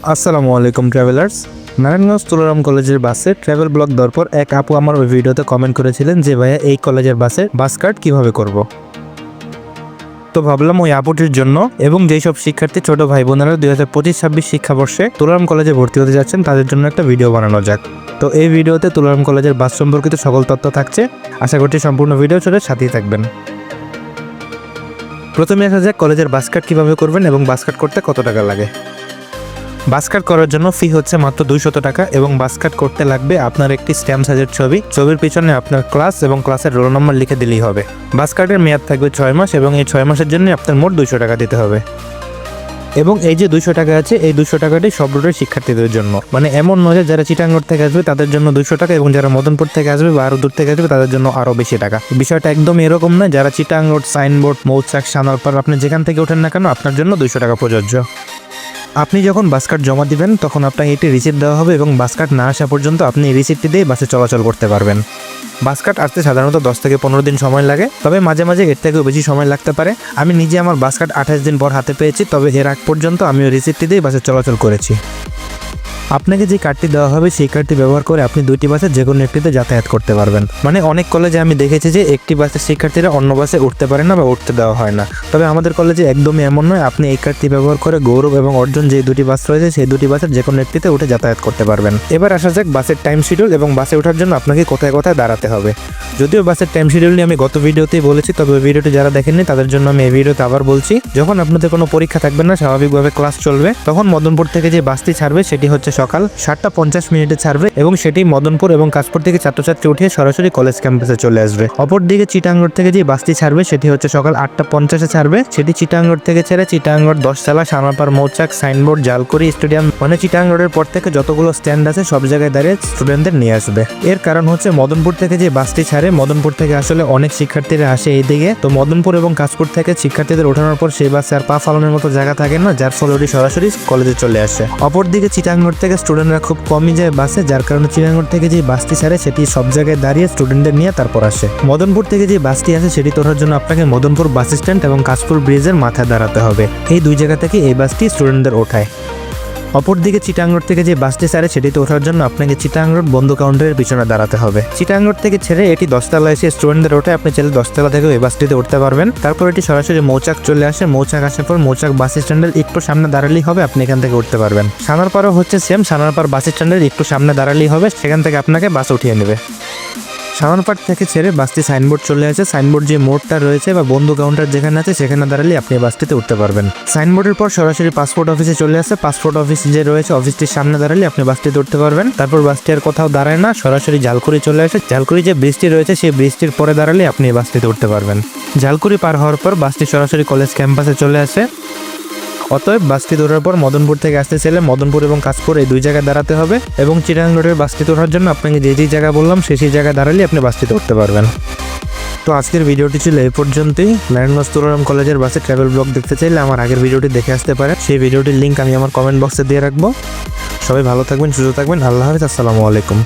আসসালামু আলাইকুম ট্রাভেলার্স। নারায়ণগঞ্জ তুলারাম কলেজের বাসে ট্রাভেল ব্লগ দেওয়ার পর এক আপু আমার ওই ভিডিওতে কমেন্ট করেছিলেন যে ভাইয়া এই কলেজের বাসে বাস কার্ড কীভাবে করব। তো ভাবলাম ওই আপুটির জন্য এবং যেই সব শিক্ষার্থী ছোট ভাই বোনেরা 2025-26 শিক্ষাবর্ষে তুলারাম কলেজে ভর্তি হতে যাচ্ছেন তাদের জন্য একটা ভিডিও বানানো যাক। তো এই ভিডিওতে তুলারাম কলেজের বাস সম্পর্কিত সকল তথ্য থাকছে, আশা করছি সম্পূর্ণ ভিডিও চলে সাথেই থাকবেন। প্রথমে আসা যাক কলেজের বাস কার্ড কীভাবে করবেন এবং বাস কার্ড করতে কত টাকা লাগে। বাস কার্ড করার জন্য ফি হচ্ছে মাত্র 200 টাকা এবং বাস কার্ড করতে লাগবে আপনার একটি স্ট্যাম্প সাইজের ছবির পিছনে আপনার ক্লাস এবং ক্লাসের রোল নম্বর লিখে দিলেই হবে। বাস কার্ডের মেয়াদ থাকবে 6 মাস এবং এই 6 মাসের জন্য আপনার মোট 200 টাকা দিতে হবে। এবং এই যে 200 টাকা আছে, এই 200 টাকাটি সব রুটের শিক্ষার্থীদের জন্য, মানে এমন নয় যে যারা চিটাঙ্গড় থেকে আসবে তাদের জন্য 200 টাকা এবং যারা মদনপুর থেকে আসবে বা আরও দূর থেকে আসবে তাদের জন্য আরও বেশি টাকা। বিষয়টা একদম এরকম নয়, যারা চিটাঙ্গড়, সাইনবোর্ড, মৌচাক, সানারপাড় আপনি যেখান থেকে ওঠেন না কেন আপনার জন্য 200 টাকা প্রযোজ্য। আপনি যখন বাস কার্ড জমা দিবেন তখন আপনাকে একটি রিসিপ্ট দেওয়া হবে এবং বাস কার্ড না আসা পর্যন্ত আপনি এই রিসিপ্টটি দিয়ে বাসে চলাচল করতে পারবেন। বাস কার্ড আসতে সাধারণত 10 থেকে 15 দিন সময় লাগে, তবে মাঝে মাঝে এর থেকেও বেশি সময় লাগতে পারে। আমি নিজে আমার বাস কার্ড 28 দিন পর হাতে পেয়েছি, তবে এর আগ পর্যন্ত আমি ওই রিসিপ্টটি দিয়ে বাসে চলাচল করেছি। আপনাকে যে কার্ডটি দেওয়া হবে সেই কার্ডটি ব্যবহার করে আপনি 2টি বাসে যে কোনো একটিতে যাতায়াত করতে পারবেন। মানে অনেক কলেজে আমি দেখেছি যে একটি বাসের শিক্ষার্থীরা অন্য বাসে উঠতে পারে না বা উঠতে দেওয়া হয় না, তবে আমাদের কলেজে একদমই এমন নয়। আপনি এই কার্ডটি ব্যবহার করে গৌরব এবং অর্জন যে 2টি বাস রয়েছে সেই 2টি বাসের যে কোনো একটিতে উঠে যাতায়াত করতে পারবেন। এবার আসা যাক বাসের টাইম শিডিউল এবং বাসে ওঠার জন্য আপনাকে কোথায় কোথায় দাঁড়াতে হবে। যদিও বাসের টাইম শিডিউল নিয়ে আমি গত ভিডিওতেই বলেছি, তবে ওই ভিডিওটি যারা দেখেননি তাদের জন্য আমি এই ভিডিওতে আবার বলছি। যখন আপনাদের কোনো পরীক্ষা থাকবে না, স্বাভাবিকভাবে ক্লাস চলবে, তখন মদনপুর থেকে যে বাসটি ছাড়বে সেটি হচ্ছে সকাল 7:50 ছাড়বে এবং সেটি মদনপুর এবং কাশপুর থেকে ছাত্রছাত্রী উঠিয়ে সরাসরি কলেজ ক্যাম্পাসে চলে আসবে। অপরদিকে চিটাঙ্গড় থেকে যে বাসটি ছাড়বে সেটি হচ্ছে সকাল 8:50 ছাড়বে। সেটি চিটাঙ্গড় থেকে ছেড়ে চিটাঙ্গড়, 10তলা, সানারপাড়, মৌচাক, সাইনবোর্ড, জালকুড়ি, স্টেডিয়াম, মানে চিটাঙ্গড়ের পর থেকে যতগুলো স্ট্যান্ড আছে সব জায়গায় দাঁড়িয়ে স্টুডেন্টদের নিয়ে আসবে। এর কারণ হচ্ছে মদনপুর থেকে যে বাসটি ছাড়ে, মদনপুর থেকে আসলে অনেক শিক্ষার্থীরা আসে এই দিকে, তো মদনপুর এবং কাশপুর থেকে শিক্ষার্থীদের ওঠানোর পর সেই বাসে আর পা ফালানোর মতো জায়গা থাকে না, যার ফলে ওটি সরাসরি কলেজে চলে আসে। অপরদিকে চিটাঙ্গড় থেকে স্টুডেন্টরা খুব কমই যায় বাসে, যার কারণে চিটাঙ্গড় থেকে যে বাসটি ছাড়ে সেটি সব জায়গায় দাঁড়িয়ে স্টুডেন্টদের নিয়ে তারপর আসে। মদনপুর থেকে যে বাসটি আসে সেটি তোলার জন্য আপনাকে মদনপুর বাস স্ট্যান্ড এবং কাশপুর ব্রিজের মাথায় দাঁড়াতে হবে। এই দুই জায়গা থেকে এই বাসটি স্টুডেন্টদের ওঠায়। অপরদিকে চিটাঙ্গড় থেকে যে বাসটি ছাড়ে সেটিতে ওঠার জন্য আপনাকে চিটাঙ্গড় বন্ধু কাউন্টারের পিছনে দাঁড়াতে হবে। চিটাঙ্গড় থেকে ছেড়ে এটি 10তলা এসে স্টুডেন্টদের ওঠে, আপনি চাইলে 10তলা থেকে এই বাসটিতে উঠতে পারবেন। তারপর এটি সরাসরি মৌচাক চলে আসে। মৌচাক আসার পর মৌচাক বাস স্ট্যান্ডের একটু সামনে দাঁড়ালেই হবে, আপনি এখান থেকে উঠতে পারবেন। সানারপাড়ও হচ্ছে সেম, সানারপাড় বাস স্ট্যান্ডের একটু সামনে দাঁড়ালেই হবে, সেখান থেকে আপনাকে বাস উঠিয়ে নেবে। সানারপাড় থেকে ছেড়ে বাসটি সাইনবোর্ড চলে আসে। সাইনবোর্ড যে মোড়টা রয়েছে বা বন্ধু কাউন্টার যেখানে আছে সেখানে দাঁড়ালে আপনি বাসটিতে উঠতে পারবেন। সাইনবোর্ডের পর সরাসরি পাসপোর্ট অফিসে চলে আসে। পাসপোর্ট অফিস যে রয়েছে অফিসটির সামনে দাঁড়ালে আপনি বাসটিতে উঠতে পারবেন। তারপর বাসটি আর কোথাও দাঁড়ায় না, সরাসরি জালকুড়ি চলে আসে। জালকুড়ি যে ব্রিজটি রয়েছে সেই ব্রিজটির পরে দাঁড়ালে আপনি বাসটিতে উঠতে পারবেন। জালকুড়ি পার হওয়ার পর বাসটি সরাসরি কলেজ ক্যাম্পাসে চলে আসে। অতএব বাসটি ধরার পর মদনপুর থেকে আসতে চাইলে মদনপুর এবং কাশপুর এই দুই জায়গায় দাঁড়াতে হবে এবং চিটাঙ্গড়ের বাসটি তোলার জন্য আপনাকে যে জায়গা বললাম সেই জায়গায় দাঁড়ালে আপনি বাসটিতে উঠতে পারবেন। তো আজকের ভিডিওটি ছিল এই পর্যন্তই। নারায়ণগঞ্জ তুলারাম কলেজের বাসে ট্রাভেল ব্লগ দেখতে চাইলে আমার আগের ভিডিওটি দেখে আসতে পারেন, সেই ভিডিওটির লিঙ্ক আমি আমার কমেন্ট বক্সে দিয়ে রাখবো। সবাই ভালো থাকবেন, সুস্থ থাকবেন। আল্লাহ হাফেজ, আসসালামু আলাইকুম।